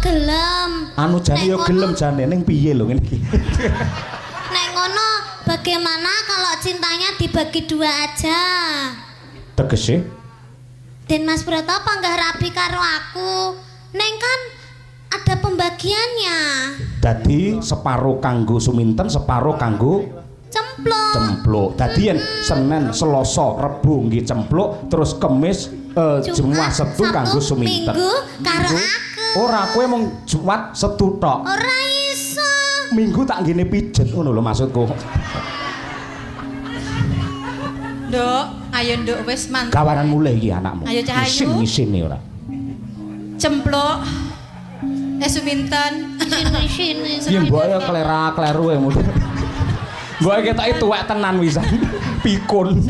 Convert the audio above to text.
gelem. Anu jane yo gelem jane ning piye lho ngene iki. Nek ngono bagaimana kalau cintanya dibagi dua aja? Tegese? Den Mas Broto panggah rabi karo aku. Neng kan ada pembagiannya. Dadi separo kanggo Suminten, separo kanggo Cempluk. cempluk. Dadi yen Senin, Selasa, Rebo nggih cempluk, terus Kemis Jumat, Setu kanggo Suminten. Minggu karo aku. Ora kowe mung Jumat, Setu tok. Ora iso. Minggu tak ngene pijet ngono lho maksudku. Nduk, ayo nduk wis mantep. Gawaran mulai iki anakmu. Ayo Cahayu. Isin-isine ora. Cempluk. Suminten. Sini. Ya mbok ya klera-kleru e. Mbok ketoke tuwek tenan wisan. Pikun.